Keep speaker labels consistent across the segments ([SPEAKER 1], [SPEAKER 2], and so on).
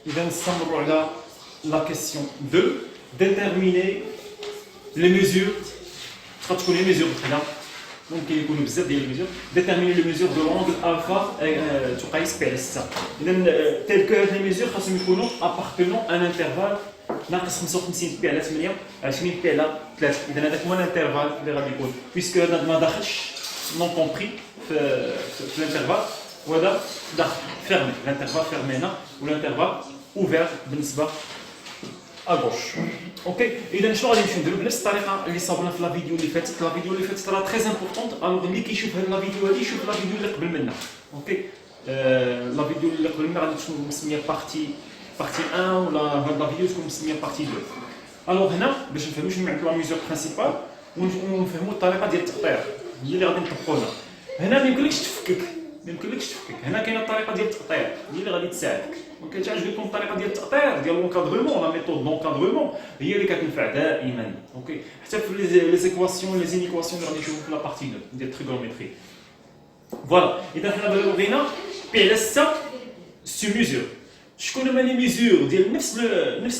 [SPEAKER 1] إذا نستمروا على la question 2 déterminer les mesures تقدر تكون لي ميزور بحال ممكن يكونوا بزاف ديال الميزور déterminer les mesures de l'angle alpha تقيس ب على 6 اذا تيل كو هاد لي ميزور خاصهم يكونوا appartenant ان انترفال ناقص 55 بي على 8 20 بي على 3 اذا هذاك هو الانترفال اللي غادي يكون بيسكو هذا ما داخلش نون كومبري في الانترفال وهذا داخل فيرمي الانترفال فيرمي هنا والانترفال اوفير بالنسبه اغوش اوكي اذا شنو غادي نمشيو نديرو بنفس الطريقه اللي صابنا في لا فيديو اللي فاتت لا فيديو اللي فاتت راه تري امبورطونت الوغ اللي كيشوف هاد لا فيديو هادي يشوف لا فيديو اللي قبل منها اوكي لا فيديو اللي قبل منها غادي تكون مسميه بارتي 1 ولا هاد لا فيديو تكون مسميه بارتي 2 الوغ هنا باش نفهموا شنو معنى لا ميزور برينسيبال ونفهموا الطريقه ديال التقطيع هي اللي غادي نطبقوها هنا ما يمكنلكش تفكك هنا كاينه الطريقه ديال التقطيع هي اللي غادي تساعدك ممكن تعجبكم الطريقه ديال التقطيع ديال لونكادرومون لا ميثود دونكادرومون هي اللي كتنفع دائما اوكي حتى في لي زيكواسيون لي زينيكواسيون اللي غادي نشوفوا في لا بارتي 2 ديال التريغونومتري فوالا اذا حنا دابا بغينا بي على 6 سو ميزور شكون هما لي ميزور ديال نفس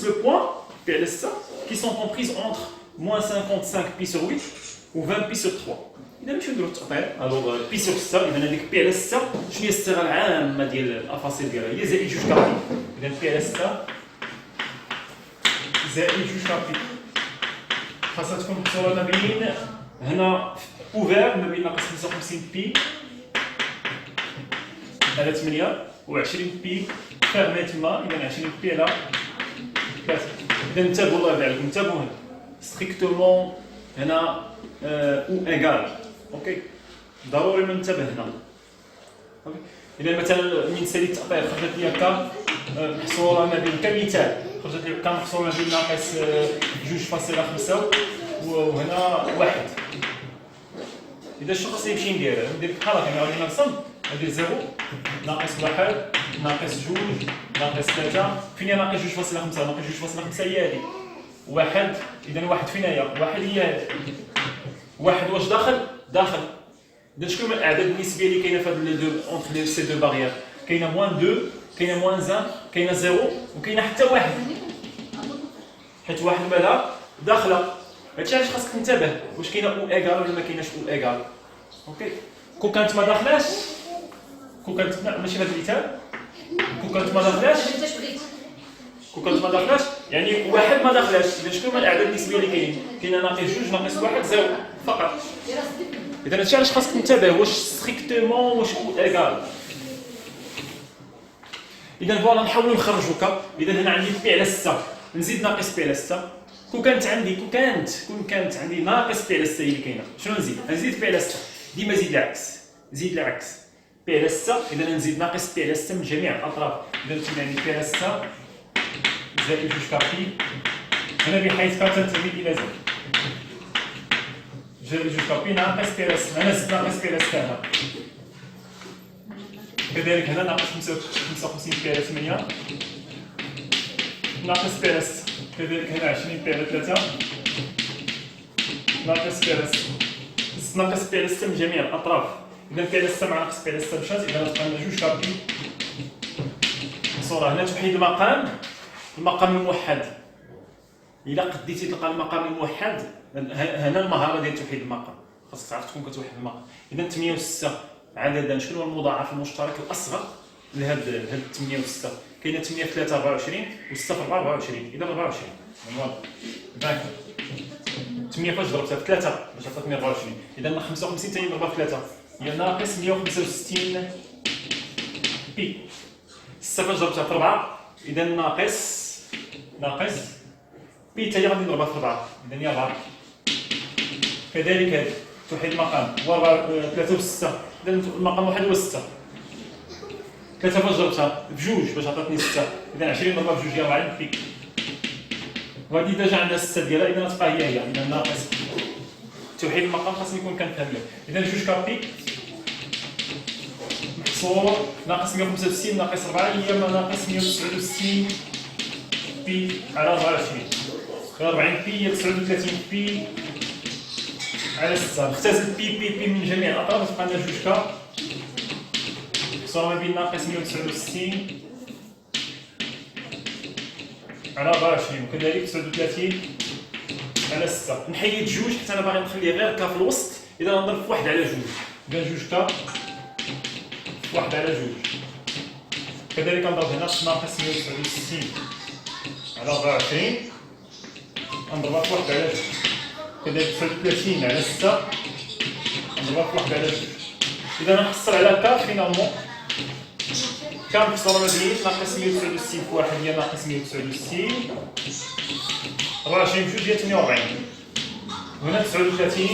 [SPEAKER 1] لو بوين بي على 6 qui sont comprises entre moins 55 pi sur 8 ou 20 pi sur 3 إذا نمشيو نديرو التقطيع الوغ بي سور 6 إذا هذيك بي على 6 شنو هي الصيغة العامة ديال الأفاصيل ديالها هي زائد جوج كابي إذا بي على 6 زائد جوج كابي خاصها تكون مكسورة ما بين هنا اوفير ما بين ناقص 55 بي على 8 و 20 بي فيرمي تما إذا 20 بي على 4 إذا انتبهوا الله يبارك لكم انتبهوا هنا ستريكتومون هنا او ايغال اوكي ضروري ننتبه هنا اوكي اذا مثلا من سالي التقطيع خرجت لي هكا محصوره ما بين كمثال خرجت لي هكا محصوره ما بين ناقص 2.5 وهنا 1 اذا شنو خاصني نمشي ندير بحال هكا غادي نرسم ندير 0 ناقص 1 ناقص 2 ناقص 3 فين هي ناقص 2.5 ناقص 2.5 هي هذه 1 اذا 1 فين هي 1 هي هذه 1 واش داخل اذا شكون الاعداد النسبيه اللي كاينه في هاد لي دو اونتر سي دو باريير كاينه موان 2 كاينه موان 1 كاينه 0 وكاينه حتى 1 حيت 1 مالها داخله هادشي علاش خاصك تنتبه واش كاينه او ايغال ولا ما كايناش او ايغال اوكي كون كانت ما داخلاش كون كانت ماشي في هذا المثال كون كانت ما داخلاش كون كانت ما داخلاش يعني 1 ما داخلاش اذا شكون هما الاعداد النسبيه اللي كاينه ناقص 2 ناقص 1 0 فقط اذا هادشي علاش خاصك تنتبه واش ستريكتومون واش او ايغال اذا فوالا نحاولوا نخرجوا هكا اذا هنا عندي بي على 6 نزيد ناقص بي على 6 كون كانت عندي ناقص بي على 6 هي اللي كاينه شنو نزيد بي على 6 ديما زيد العكس بي على 6 اذا نزيد ناقص بي على 6 من جميع الاطراف اذا تولي عندي بي على 6 زائد جوج كابي هنا بحيث كتنتمي الى زائد جوج كابي ناقص بي على 6 هنا زدت ناقص بي على 6 هنا كذلك هنا ناقص 55 بي على 8 ناقص بي على 6 كذلك هنا 20 بي على 3 ناقص بي على 6 ناقص بي على 6 من جميع الاطراف اذا بي على 6 مع ناقص بي على 6 مشات اذا غتبقى لنا جوج كابي صورة هنا توحيد المقام الموحد الا قديتي تلقى المقام الموحد هنا المهاره ديال توحيد المقام خاصك تعرف تكون كتوحد المقام اذا 8 و6 عددا شنو هو المضاعف المشترك الاصغر لهاد 8 و6 كاينه 8 في 3 24 و6 في 4 24 اذا 24 فوالا 8 فاش ضربتها في 3 باش عطاتني 24 اذا 55 ثاني نضربها في 3 هي ناقص 165 بي 6 فاش ضربتها في 4 اذا ناقص بي حتى هي غادي نضربها في 4 اذا هي 4 كذلك هذه توحيد المقام هو 3 و 6 اذا المقام واحد هو 6 3 فاش ضربتها بجوج باش عطاتني 6 اذا 20 ضربها بجوج هي 40 بي وهذه اذا جا عندها 6 ديالها اذا غتبقى هي اذا ناقص توحيد المقام خاصني يكون كنفهم له اذا جوج كابي محصور ناقص 165 ناقص 4 هي ناقص 169 بي على 24 40 بي هي 39 بي على 6 نختزل بي من جميع الاطراف تبقى لنا جوج كا محصوره ما بين ناقص 169 على 24 وكذلك 39 على 6. نحيد جوج حيت انا باغي نخلي غير كا في الوسط، اذا نضرب في 1 على جوج، اذا جوج كا في 1 على جوج. كذلك نضرب هنا ناقص 169 على 24 نضربها في 1 على جوج، كذلك 39 على 6 نضربها في 1 على جوج. اذا نحصل على كا فينالمون كا مكسورة ما بين ناقص 169 في 1 هي ناقص 169، 24 بجوج هي 48، وهنا 39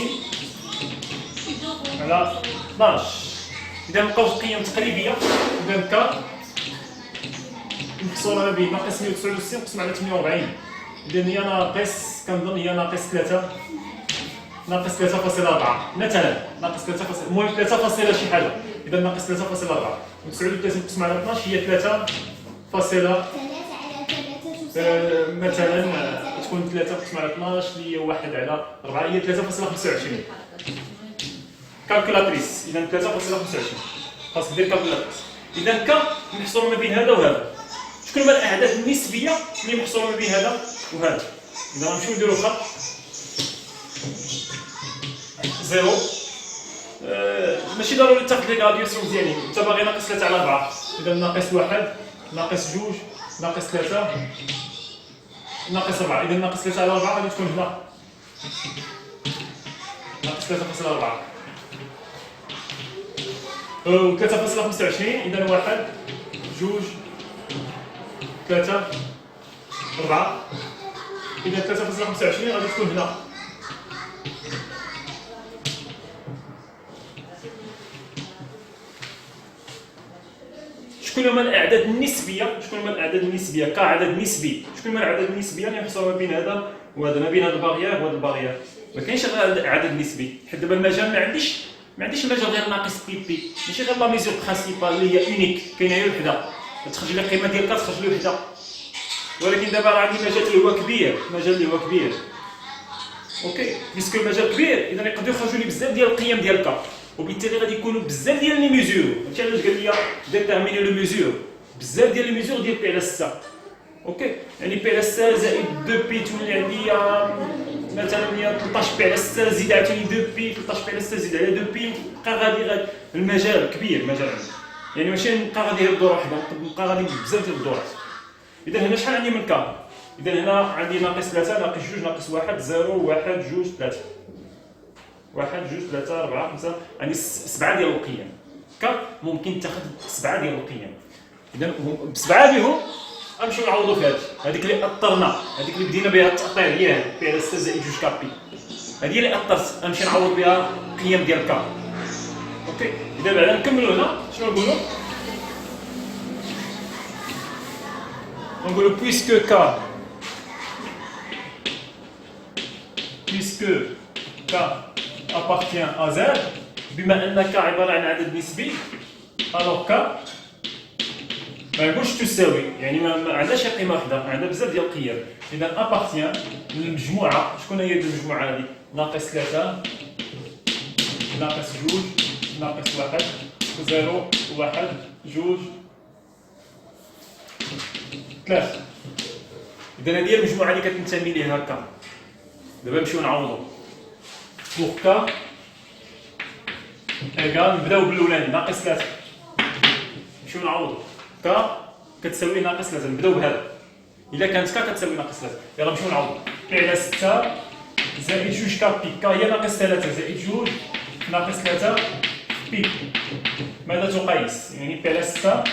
[SPEAKER 1] على 12. إذا نلقاو القيم تقريبية. إذا كا مكسورة ما بين ناقص 169 مقسوم على 48، إذا هي ناقص كنظن هي ناقص 3 ناقص 3.4 مثلا، ناقص 3 المهم 3 شي حاجة، إذا ناقص 3.4 و39 مقسوم على 12 هي 3 مثلا تكون 3 مقسوم على 12 اللي هي 1 على 4 هي 3.25. كالكولاتريس، إذا 3.25 خاصك دير كالكولاتريس. إذا كا محصور ما بين هذا وهذا. شكون هما الأعداد النسبية اللي محصورة ما بين هذا وهذا؟ إذا غنمشيو نديرو خط زيرو. ماشي ضروري تاخذ لي غاديوسيون مزيانين، انت باغي ناقص 3 على 4، اذا ناقص 1 ناقص 2 ناقص 3 ناقص 4، اذا ناقص 3 على 4 غادي تكون هنا ناقص 3.4 و 3.25، اذا 1 2 3 4، اذا 3.25 غادي تكون هنا. شكون هما الاعداد النسبيه؟ شكون هما الاعداد النسبيه كعدد نسبي؟ شكون هما الاعداد النسبيه اللي محصوره ما بين هذا وهذا، ما بين هذا الباغيير وهذا الباغيير؟ ما كاينش عدد نسبي، حيت دابا المجال ما عنديش المجال غير ناقص بي بي، ماشي غير لا ميزور برينسيبال اللي هي اونيك كاينه هي وحده، تخرج لي القيمه ديال كا تخرج لي وحده. ولكن دابا راه عندي مجال اللي هو كبير، اوكي، بيسكو المجال كبير اذا يقدروا يخرجوا لي بزاف ديال القيم ديال كا، وبالتالي غادي يكونوا بزاف ديال لي ميزور. هادشي علاش قال لي ديتيرميني لو ميزور، بزاف ديال لي ميزور ديال بي على 6. اوكي، يعني بي على 6 زائد 2 بي تولي عندي مثلا هي 13 بي على 6 زيد عاوتاني 2 بي، 13 بي على 6 زيد على 2 بي، نبقى غادي المجال كبير، المجال عندي يعني ماشي نبقى غادي الدور وحده، نبقى غادي بزاف ديال الدورات. اذا هنا شحال عندي من كا؟ اذا هنا عندي ناقص 3 ناقص 2 ناقص 1 0 1 2 3 1 2 3 4 5، عندي 7 ديال القيم. كا ممكن تاخذ 7 ديال القيم، اذا ب7 ديالهم غنمشيو نعوضوا في هذيك اللي اثرنا، هذيك اللي بدينا بها التاثير هي هذه بي على 6 زائد 2 كابي، هذه اللي اثرت غنمشي نعوض بها القيم ديال كا. اوكي، اذا بعدا نكملوا هنا شنو نقولوا؟ نقولوا بويسكو كا appartient à Z، بما ان ك عباره عن عدد نسبي، الوغ ك ما نقولش تساوي، يعني ما عندهاش شي قيمه وحده، عندها بزاف ديال القيم. اذا ابارتيان للمجموعه، شكون هي المجموعه هذه؟ ناقص 3 ناقص 2 ناقص 1 0 1 2 3. اذا هذه هي المجموعه اللي كتنتمي ليها ك. دابا نمشيو نعوضو بوغ كا ايكال، نبداو بالاولاني ناقص 3، نمشيو نعوضو كا كتساوي ناقص 3، نبداو بهذا. الا كانت كا كتساوي ناقص 3، يلاه نمشيو نعوضو بي على 6 زائد 2 كا بي، كا هي ناقص 3 زائد 2 ناقص 3 بي. ماذا تقيس؟ يعني بي على 6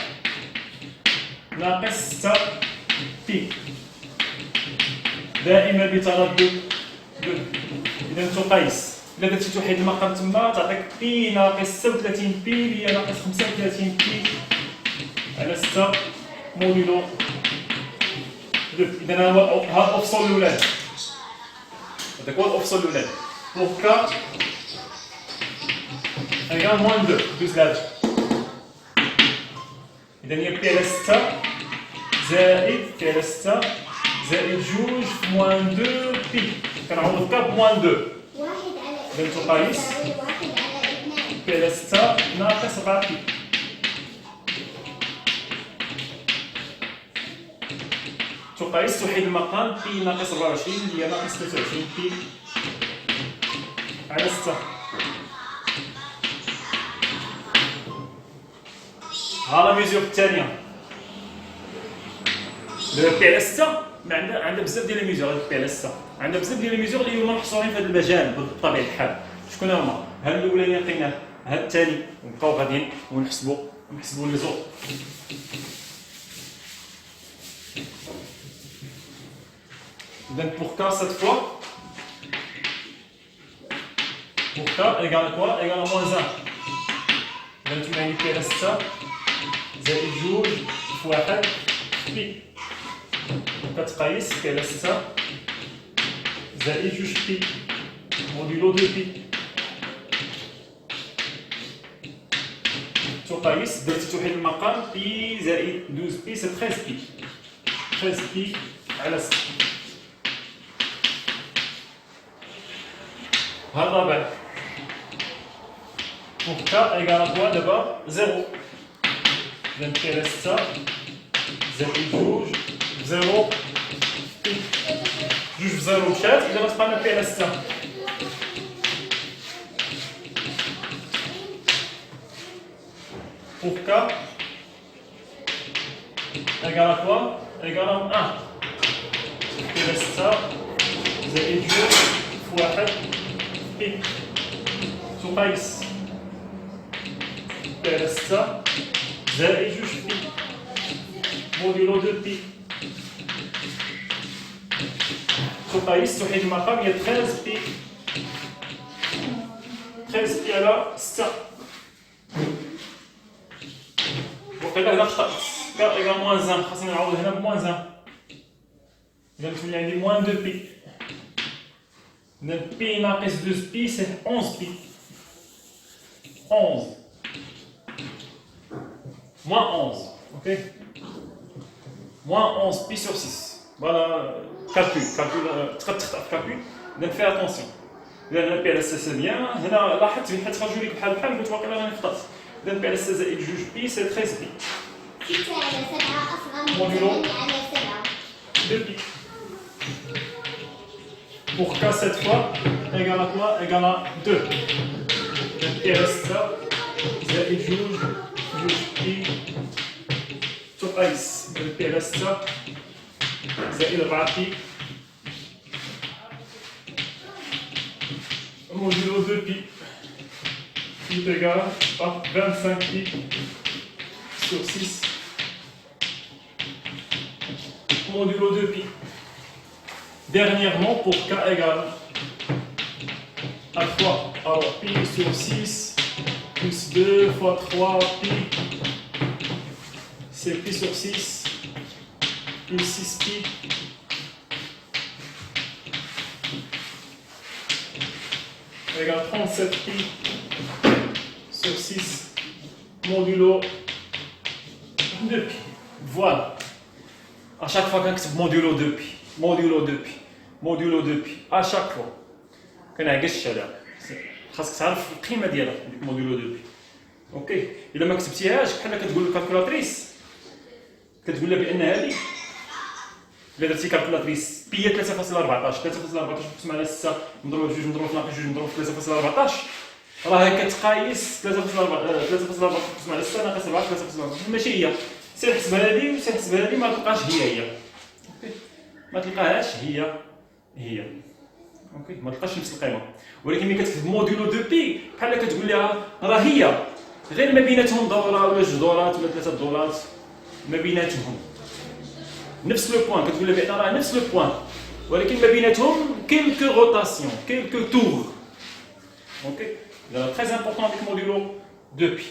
[SPEAKER 1] ناقص 6 بي دائما بتردد. اذا تقيس، الا درتي توحيد المقام تما تعطيك بي ناقص 36 بي اللي هي ناقص 35 بي على 6 موديلو 2. اذا هذا هو الافصول الاولاني، هذاك هو الافصول الاولاني. بوغ كا ايكال موان 2 دوز لهذا، اذا هي بي على 6 زائد بي على 6 زائد 2 موان 2 بي، كنعوض كا بموان 2. إذا تقيس بي على 6 ناقص 4 بي. تقيس توحيد المقام بي ناقص 24 هي ناقص 23 بي على 6. ها لا ميزور الثانية لو بي على 6 عندها بزاف ديال لي ميزور. هاد بي على 6 عندها بزاف ديال لي ميزور اللي هما محصورين في هذا المجال بطبيعة الحال. شكون هما؟ هاد الاولاني لقيناه، هاد الثاني، ونبقاو غاديين ونحسبوا لي زور. Donc pour K cette fois, pour K égale à quoi? Égale à moins 1. Donc tu m'as indiqué ça, زائد جوج في واحد بي. كتقيس كاين ستة زائد جوج بي موديلو دو بي. تقيس درتي توحيد المقام بي زائد 12 بي سي 13 بي. 13 بي على 6. هذا الرابع. pour K égale à quoi d'abord 0. donc كاين 6 زائد جوج 0 بي. جوج في 0 مشات إذا ما تبقى لنا بي على 6. pour K égale à quoi? égale à 1. كاين 6 زائد جوج في واحد بي. تقيس بي على 6 زائد جوج بي موديلو دو بي. تقيس توحيد المقام هي 13 بي. 13 بي على 6. وقيلا هنا خطأت. ك إيكال موان 1 خاصني نعوض هنا بموان 1. إذا تولي عندي موان 2 بي. إذا بي ناقص 12 بي سي 11 بي. 11 moins 11, ok? Moins 11 pi sur 6. Voilà, calcul, calcul. Donc fais attention. لأن بي على 6 c'est bien. هنا لاحظت فين حتخرجوا لك بحال قلت واقيلا راني خطأت. إذا بي على 6 زائد جوج بي سي 13 بي.
[SPEAKER 2] 6 على 7 أصغر من 8 على 7.
[SPEAKER 1] 2 pi. Pour K cette fois, égale à quoi? Égale à 2. Donc بي على 6 زائد جوج بي. تقيس بي على 6 زائد 4 بي modulo 2 pi qui est égal à 25 pi sur 6 modulo 2 pi. Dernièrement, pour K égale à 3, alors pi sur 6 plus 2 fois 3 pi, c'est pi sur 6 plus 6 pi égale 37 pi sur 6 modulo 2 pi. Voilà. À chaque fois qu'on dit modulo 2 pi, modulo 2 pi, modulo 2 pi, à chaque fois. كنعكسش هذا. خاصك تعرف القيمة ديالها ديك موديلو 2 بي. اوكي. إلا ما كتبتيهاش بحال كتقول للكالكولاتريس كتقول لها بأن هذه إلا درتي كالكولاتريس بي 3.14 3.14 مقسوم على 6 مضروب في 2 مضروب في ناقص 2 مضروب في 3.14 راه كتقايس 3.14 مقسوم على 6 ناقص 4 3.14 ماشي هي. سير حسب هذه وسير حسب هذه ما تلقاش هي. اوكي. ما تلقاهاش هي. اوكي ما تلقاش نفس القيمه. ولكن ملي كتكتب موديلو 2 بي بحال كتقول لها راه هي غير ما بيناتهم دوره ولا 2 دورات ولا 3 دورات ما بيناتهم نفس لو بوين. كتقول لها بان راه نفس لو بوين ولكن ما بيناتهم كيلكو روتاسيون كيلكو تور. اوكي اذا تري امبورطون ديك موديلو 2 بي.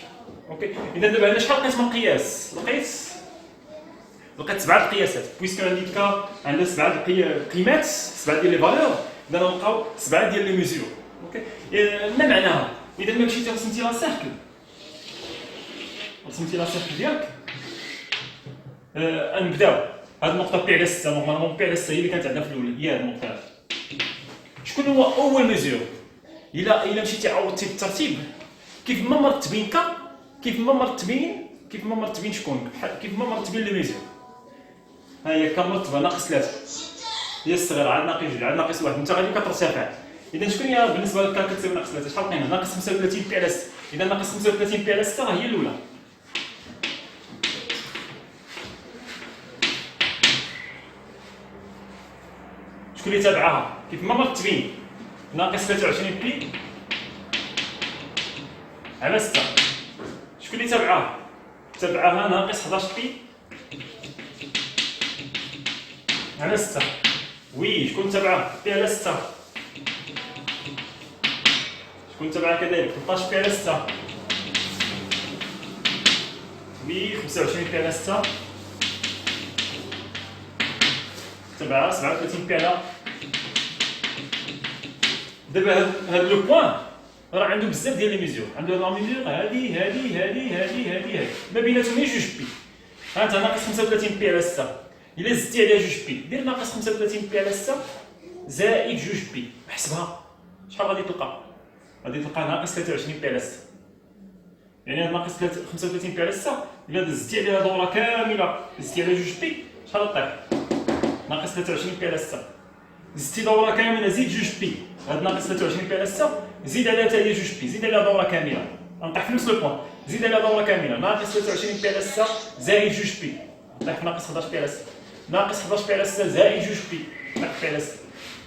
[SPEAKER 1] اوكي اذا دابا هنا شحال لقيت من قياس؟ لقيت 7 القياسات بويسكو عندي كا عندها 7 قيمات 7 ديال لي فالور. إذا نلقاو 7 ديال لي ميزور. اوكي ما معناها؟ اذا ما مشيتي رسمتي لا سيركل ديالك نبداو. هاد النقطه بي على 6 نورمالمون بي على 6 هي اللي كانت عندنا في الاول هي هاد النقطه هادي. شكون هو اول ميزور؟ الا مشيتي عوضتي بالترتيب كيف ما مرتبين كيف ما مرتبين شكون كيف ما مرتبين لي ميزور. ها هي كمرتبه ناقص 3 هي الصغيره عاد ناقص 2 عاد ناقص 1 انت غادي كترتفع. اذا شكون هي بالنسبه للكا كتساوي ناقص 3 شحال لقينا ناقص 35 بي على 6. اذا ناقص 35 بي على 6 راه هي الاولى. شكون اللي تابعها كيف ما مرتبين ناقص 23 بي على 6. شكون اللي تابعها؟ تابعها ناقص 11 بي على 6. وي شكون تابعها؟ بي على 6. شكون تابعها كذلك 13 بي على 6. وي 25 بي على 6. تابعها 37 بي على. دابا هاد لو بوان راه عنده بزاف ديال لي ميزور، عنده لا ميزور هادي ما بيناتهم غير جوج بي. ها انت ناقص 35 بي على 6 الا زدتي عليها جوج بي دير ناقص 35 بي على 6 زائد جوج بي حسبها شحال غادي تلقى؟ غادي تلقى ناقص 23 بي على 6. يعني ناقص 35 بي على 6 الا زدتي عليها دوره كامله زدتي عليها جوج بي شحال طيح؟ ناقص 23 بي على 6. زدتي دوره كامله زيد جوج بي هاد ناقص 23 بي على 6 زيد عليها حتى هي جوج بي زيد عليها دوره كامله غنطيح في نفس لو بوان زيد عليها دوره كامله ناقص 23 بي على 6 زائد جوج بي نطيح في ناقص 11 بي على 6 ناقص 11 بي على 6 زائد جوج بي نطيح في على 6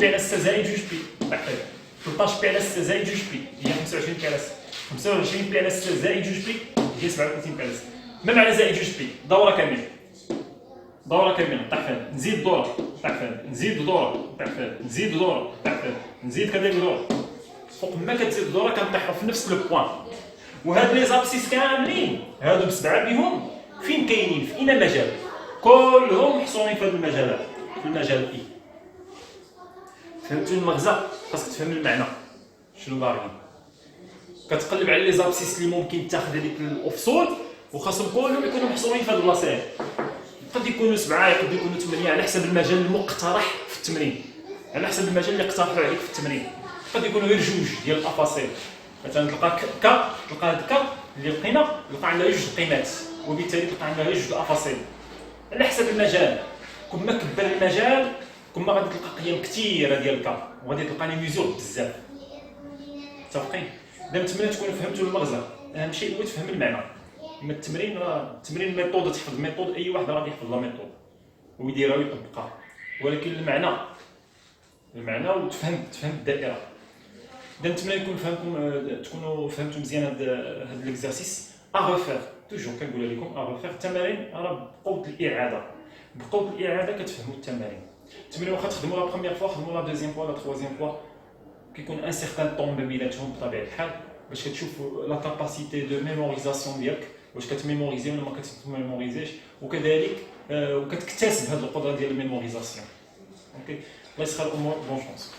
[SPEAKER 1] بي على 6 زائد جوج بي نطيح في 13 بي على 6 زائد جوج بي هي 25 بي على 6 25 بي على 6 زائد جوج بي هي 37 بي على 6 ما معنى زائد جوج بي؟ دوره كامله دوره كامله نطيح فيها نزيد دوره نطيح فيها نزيد دوره نطيح فيها نزيد دوره نطيح فيها نزيد كذلك دوره فوق ما كتزيد دوره كنطيحوا في نفس لو بوان. وهاد لي زابسيس كاملين هادو بسبعه بهم فين كاينين في اين مجال كلهم محصورين في هاد المجالات في المجال اي. فهمتوا المغزى؟ خاصك تفهم المعنى شنو باغيين. كتقلب على لي زابسيس اللي ممكن تاخذ هذيك الافصول وخاصهم كلهم يكونوا محصورين في هاد البلاصه. قد يكونوا 7 يقد يكونوا 8 على حسب المجال المقترح في التمرين على حسب المجال اللي اقترحوا عليك في التمرين. قد يكونوا غير جوج ديال الافاصيل مثلا تلقى تلقى هاد اللي لقينا تلقى عندها جوج قيمات وبالتالي تلقى عندها جوج الافاصيل على حسب المجال. كل ما كبر المجال كل ما غادي تلقى قيم كثيره ديال الكا وغادي تلقى لي ميزور بزاف. متفقين؟ اذا التمرين تكونوا فهمتوا المغزى اهم شيء هو تفهم المعنى. اما التمرين التمرين ميثود تحفظ ميثود اي واحد غادي يحفظ لا ميثود ويديرها ويطبقها ولكن المعنى وتفهم الدائره. اذا نتمنى يكون فهمكم تكونوا فهمتوا مزيان هذا ليكزارسيس اغوفير توجور كنقولها لكم اغوفير. التمارين راه بقوه الاعاده كتفهموا التمارين واخا تخدموا لا بروميير فوا خدموا لا دوزيام فوا لا تروازيام فوا كيكون ان سيغتان طون ما بيناتهم بطبيعه الحال باش كتشوف لا كاباسيتي دو ميموريزاسيون ديالك واش كتميموريزي ولا ما كتميموريزيش وكذلك وكتكتسب هذه القدره ديال الميموريزاسيون. اوكي الله يسخر الامور بون شونس.